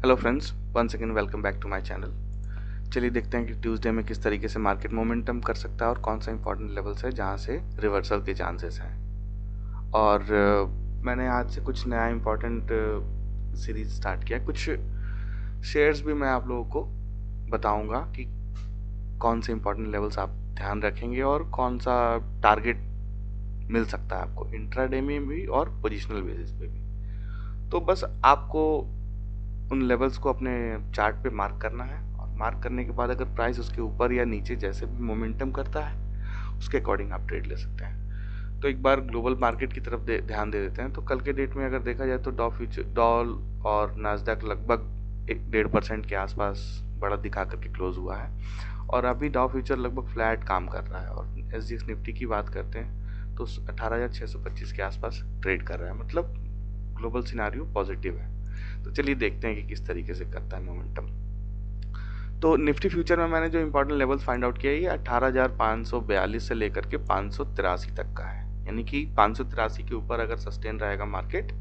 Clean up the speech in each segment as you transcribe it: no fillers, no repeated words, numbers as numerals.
Hello friends, once again welcome back to my channel. चलिए देखते हैं कि ट्यूसडे में किस तरीके से मार्केट मोमेंटम कर सकता है और कौन सा इंपॉर्टेंट लेवल्स है जहां से रिवर्सल के चांसेस हैं। और मैंने आज से कुछ नया इंपॉर्टेंट सीरीज स्टार्ट किया। कुछ शेयर्स भी मैं आप लोगों को बताऊंगा कि कौन से इंपॉर्टेंट लेवल्स आप ध्यान रखेंगे और कौन सा टारगेट मिल सकता है आपको इंट्राडे में भी और पोजिशनल बेसिस पे भी। तो बस आपको उन लेवल्स को अपने चार्ट पे मार्क करना है और मार्क करने के बाद अगर प्राइस उसके ऊपर या नीचे जैसे भी मोमेंटम करता है उसके अकॉर्डिंग आप ट्रेड ले सकते हैं। तो एक बार ग्लोबल मार्केट की तरफ ध्यान दे देते हैं। तो कल के डेट में अगर देखा जाए तो डॉल और नास्डैक लगभग 1.5% के आसपास बढ़त दिखा करके क्लोज हुआ है और अभी डॉ फ्यूचर लगभग फ्लैट काम कर रहा है। और एसजीएक्स निफ्टी की बात करते हैं तो 18,625 के आसपास ट्रेड कर रहा है, मतलब ग्लोबल सिनारियो पॉजिटिव है। तो चलिए देखते हैं कि किस तरीके से करता है मोमेंटम। तो निफ्टी फ्यूचर में मैंने जो इंपॉर्टेंट लेवल्स फाइंड आउट किया है ये 18,542 से लेकर के 583 तक का है, यानी कि 583 के ऊपर अगर सस्टेन रहेगा मार्केट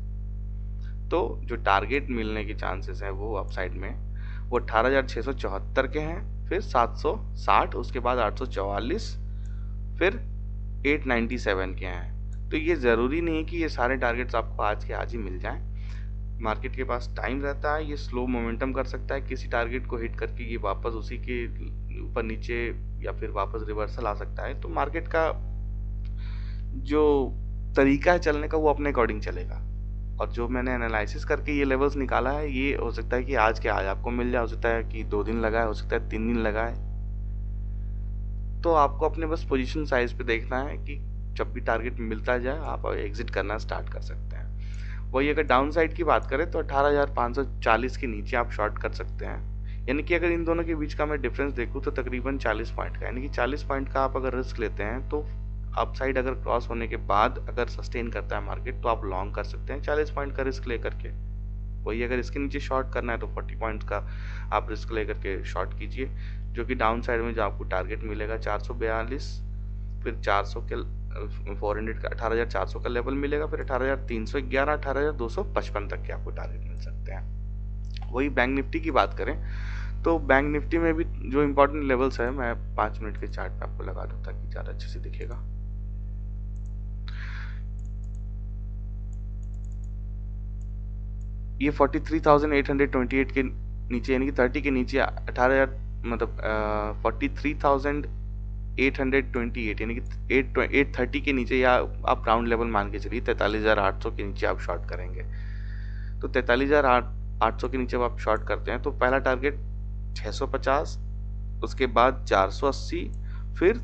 तो जो टारगेट मिलने के चांसेस हैं वो अपसाइड में वो 18,674 के हैं, फिर 760, उसके बाद 844, फिर 897 के हैं। तो ये ज़रूरी नहीं है कि ये सारे टारगेट्स आपको आज के आज ही मिल जाएं। मार्केट के पास टाइम रहता है, ये स्लो मोमेंटम कर सकता है, किसी टारगेट को हिट करके ये वापस उसी के ऊपर नीचे या फिर वापस रिवर्सल आ सकता है। तो मार्केट का जो तरीका है चलने का वो अपने अकॉर्डिंग चलेगा। और जो मैंने एनालिसिस करके ये लेवल्स निकाला है ये हो सकता है कि आज के आज आपको मिल जाए, हो सकता है कि 2 दिन लगाए, हो सकता है 3 दिन लगाए। तो आपको अपने बस पोजीशन साइज पे देखना है कि जब भी टारगेट मिलता जाए आप एग्जिट करना स्टार्ट कर सकते हैं। वही अगर डाउन साइड की बात करें तो 18,540 के नीचे आप शॉर्ट कर सकते हैं, यानी कि अगर इन दोनों के बीच का मैं डिफरेंस देखूं तो तकरीबन 40 पॉइंट का, यानी कि 40 पॉइंट का आप अगर रिस्क लेते हैं तो अप साइड अगर क्रॉस होने के बाद अगर सस्टेन करता है मार्केट तो आप लॉन्ग कर सकते हैं 40 पॉइंट का रिस्क लेकर के। वही अगर इसके नीचे शॉर्ट करना है तो 40 पॉइंट का आप रिस्क लेकर के शॉर्ट कीजिए, जो कि डाउन साइड में जो आपको टारगेट मिलेगा 442, फिर 400 के 400 का 18,400 का लेवल मिलेगा, फिर 18,311, 18,255 तक के आपको टारगेट मिल सकते हैं। वही बैंक निफ्टी की बात करें तो बैंक निफ्टी में भी जो इंपॉर्टेंट लेवल्स है मैं 5 मिनट के चार्ट पे आपको लगा दूं ताकि ज़्यादा अच्छे से दिखेगा। ये 43,828 के नीचे, यानी कि 30 के नीचे 18,000, मतलब 43,828, यानी कि 830 के नीचे, या आप राउंड लेवल मान के चलिए 43,800 के नीचे आप शॉर्ट करेंगे। तो 43,800 के नीचे आप शॉर्ट करते हैं तो पहला टारगेट 650, उसके बाद 480, फिर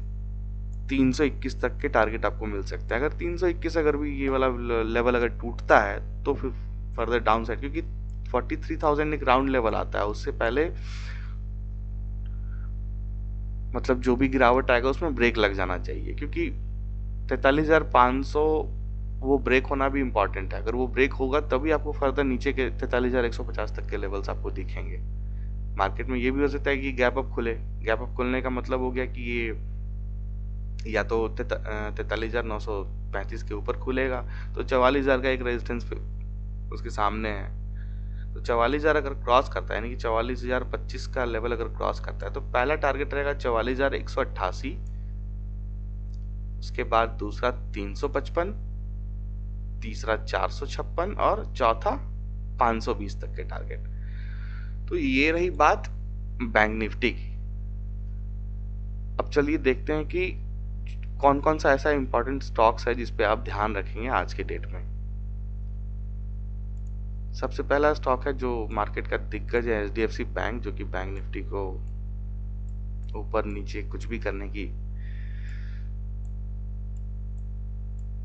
321 तक के टारगेट आपको मिल सकते हैं। अगर 321 अगर भी ये वाला लेवल अगर टूटता है तो फिर फर्दर डाउन साइड, क्योंकि 43,000 एक राउंड लेवल आता है, उससे पहले मतलब जो भी गिरावट आएगा उसमें ब्रेक लग जाना चाहिए, क्योंकि 43,500 वो ब्रेक होना भी इम्पोर्टेंट है। अगर वो ब्रेक होगा तभी आपको फर्दर नीचे के 43,150 तक के लेवल्स आपको दिखेंगे। मार्केट में ये भी हो सकता है कि गैप अप खुले, गैप अप खुलने का मतलब हो गया कि ये या तो 43,935 के ऊपर खुलेगा तो 44,000 का एक रेजिस्टेंस उसके सामने है। तो 44,000 अगर क्रॉस करता है, यानी कि 44,025 का लेवल अगर क्रॉस करता है तो पहला टारगेट रहेगा 44,188, उसके बाद दूसरा 355, तीसरा 456 और चौथा 520 तक के टारगेट। तो ये रही बात बैंक निफ्टी की। अब चलिए देखते हैं कि कौन कौन सा ऐसा इंपॉर्टेंट स्टॉक्स है जिस पे आप ध्यान रखेंगे आज के डेट में। सबसे पहला स्टॉक है जो मार्केट का दिग्गज है, एचडीएफसी बैंक, जो कि बैंक निफ्टी को ऊपर नीचे कुछ भी करने की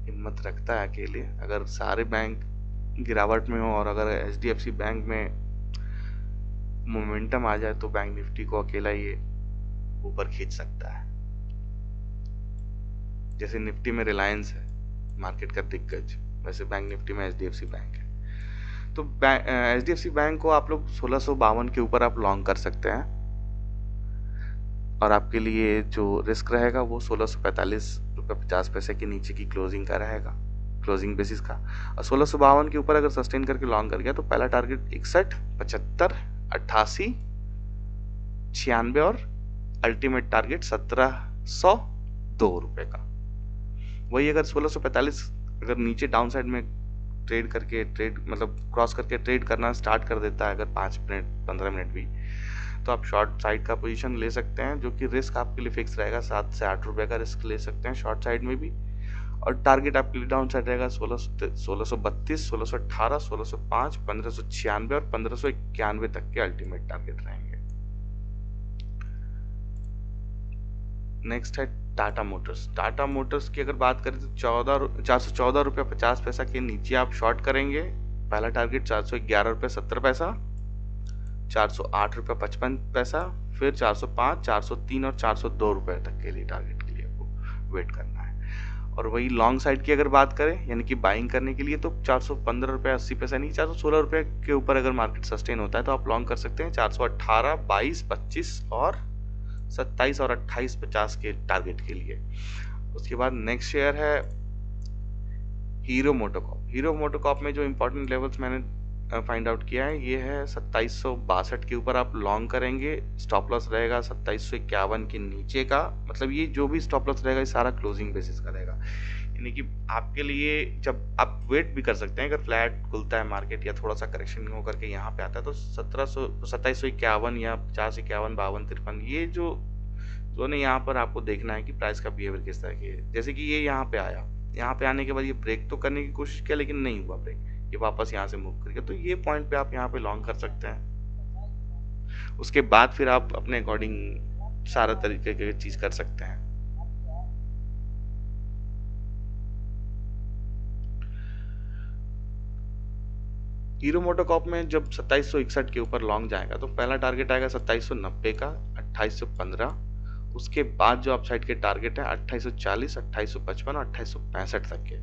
हिम्मत रखता है अकेले। अगर सारे बैंक गिरावट में हो और अगर एचडीएफसी बैंक में मोमेंटम आ जाए तो बैंक निफ्टी को अकेला ये ऊपर खींच सकता है। जैसे निफ्टी में रिलायंस है मार्केट का दिग्गज, वैसे बैंक निफ्टी में एचडीएफसी बैंक है। तो एचडीएफसी बैंक को आप लोग 1652 के ऊपर आप लॉन्ग कर सकते हैं और आपके लिए जो रिस्क रहेगा वो 1645 रुपये 50 पैसे के नीचे की क्लोजिंग का रहेगा। क्लोजिंग बेसिस का। और 1652 के ऊपर अगर सस्टेन करके लॉन्ग कर गया तो पहला टारगेट 61, 75, 88, 96 और अल्टीमेट टारगेट 1702 रुपए का। वही अगर 1645 अगर नीचे डाउन साइड में ट्रेड मतलब क्रॉस करके ट्रेड करना स्टार्ट कर देता है अगर 5 मिनट 15 मिनट भी, तो आप शॉर्ट साइड का पोजीशन ले सकते हैं, जो कि रिस्क आपके लिए फिक्स रहेगा। 7 से 8 रुपए का रिस्क ले सकते हैं शॉर्ट साइड में भी। और टारगेट आपके लिए डाउन साइड रहेगा 1632, 1618, 1605, 1596 और 1591 तक के अल्टीमेट टारगेट रहेंगे। नेक्स्ट है टाटा मोटर्स। टाटा मोटर्स की अगर बात करें तो 414 रुपये 50 पैसा के नीचे आप शॉर्ट करेंगे। पहला टारगेट 411 रुपये 70 पैसा, 408 रुपये 55 पैसा, फिर 405, 403 और 402 रुपये तक के लिए टारगेट के लिए आपको वेट करना है। और वही लॉन्ग साइड की अगर बात करें यानी कि बाइंग करने के लिए, तो 415 रुपये 80 पैसा नहीं 416 रुपये के ऊपर अगर मार्केट सस्टेन होता है तो आप लॉन्ग कर सकते हैं 418, 22, 25 और 27 और 28, 50 के टारगेट के लिए। उसके बाद नेक्स्ट शेयर है हीरो मोटोकॉर्प। हीरो मोटोकॉर्प में जो इंपॉर्टेंट लेवल्स मैंने फाइंड आउट किया है, ये है 2762 के ऊपर आप लॉन्ग करेंगे। स्टॉप लॉस रहेगा 2751 के नीचे का। मतलब ये जो भी स्टॉप लॉस रहेगा ये सारा क्लोजिंग बेसिस का रहेगा, यानी कि आपके लिए जब आप वेट भी कर सकते हैं अगर फ्लैट खुलता है मार्केट या थोड़ा सा करेक्शन हो करके यहाँ पे आता है तो 2751 या 50, 51, 52, 53 ये जो जोन है यहाँ पर आपको देखना है कि प्राइस का बिहेवियर किस तरह की है। जैसे कि ये यहाँ पे आया, यहाँ पे आने के बाद ये ब्रेक तो करने की कोशिश किया लेकिन नहीं हुआ ब्रेक, ये वापस यहाँ से मूव करके, तो ये पॉइंट पे आप यहाँ पे लॉन्ग कर सकते हैं। उसके बाद फिर आप अपने अकॉर्डिंग सारा तरीके की चीज कर सकते हैं। हीरो मोटोकॉर्प में जब 2761 के ऊपर लॉन्ग जाएगा तो पहला टारगेट आएगा 2790 का, 2815। उसके बाद जो अपसाइड के टारगेट है 2840, 2855 और 2865 तक के।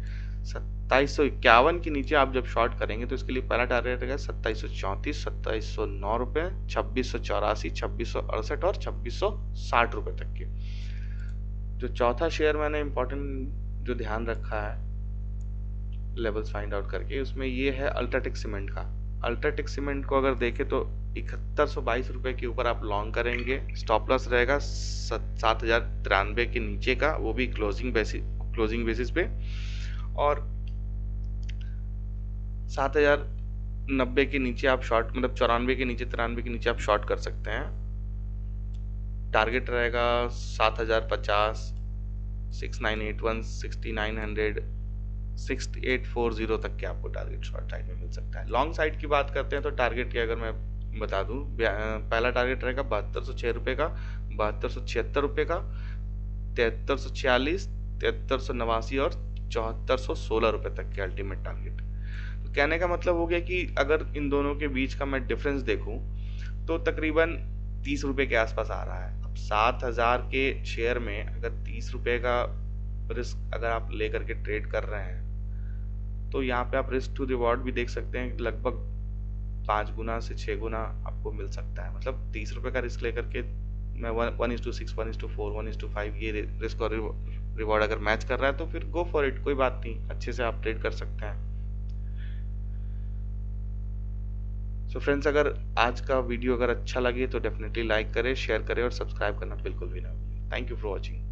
2751 के नीचे आप जब शॉर्ट करेंगे तो इसके लिए पहला टारगेट रहेगा 2734, 2709 रुपए, 2684, 2668 और 2660 रुपए तक के। जो चौथा शेयर मैंने इंपॉर्टेंट जो ध्यान रखा है लेवल्स फाइंड आउट करके, उसमें ये है अल्ट्राटेक सीमेंट का। अल्ट्राटेक सीमेंट को अगर देखें तो 7122 रुपए के ऊपर आप लॉन्ग करेंगे। स्टॉप लॉस रहेगा 7093 के नीचे का, वो भी क्लोजिंग बेसिस पे। और 7090 के नीचे आप शॉर्ट मतलब 94 के नीचे 93 के नीचे आप शॉर्ट कर सकते हैं। टारगेट रहेगा 7050, 6981, 6900, 6840 तक के आपको टारगेट शॉर्ट साइड में मिल सकता है। लॉन्ग साइड की बात करते हैं तो टारगेट की अगर मैं बता दूं, पहला टारगेट रहेगा 7206 रुपए का, 7276 रुपए का, 7346, 7389 और 7416 रुपए तक के अल्टीमेट टारगेट। तो कहने का मतलब हो गया कि अगर इन दोनों के बीच का मैं डिफरेंस देखूं तो तकरीबन 30 रुपए के आसपास आ रहा है। अब 7000 के शेयर में अगर 30 रुपए का रिस्क अगर आप लेकर के ट्रेड कर रहे हैं तो यहाँ पे आप रिस्क टू रिवॉर्ड भी देख सकते हैं, लगभग 5 गुना से 6 गुना आपको मिल सकता है। मतलब 30 रुपए का रिस्क लेकर के मैं 1:6, 1:4, 1:5 ये रिस्क और रिवॉर्ड अगर मैच कर रहा है तो फिर गो फॉर इट, कोई बात नहीं, अच्छे से आप ट्रेड कर सकते हैं। सो फ्रेंड्स, अगर आज का वीडियो अगर अच्छा लगे तो डेफिनेटली लाइक करें, शेयर करें और सब्सक्राइब करना बिल्कुल भी ना भूलें। Thank you for watching.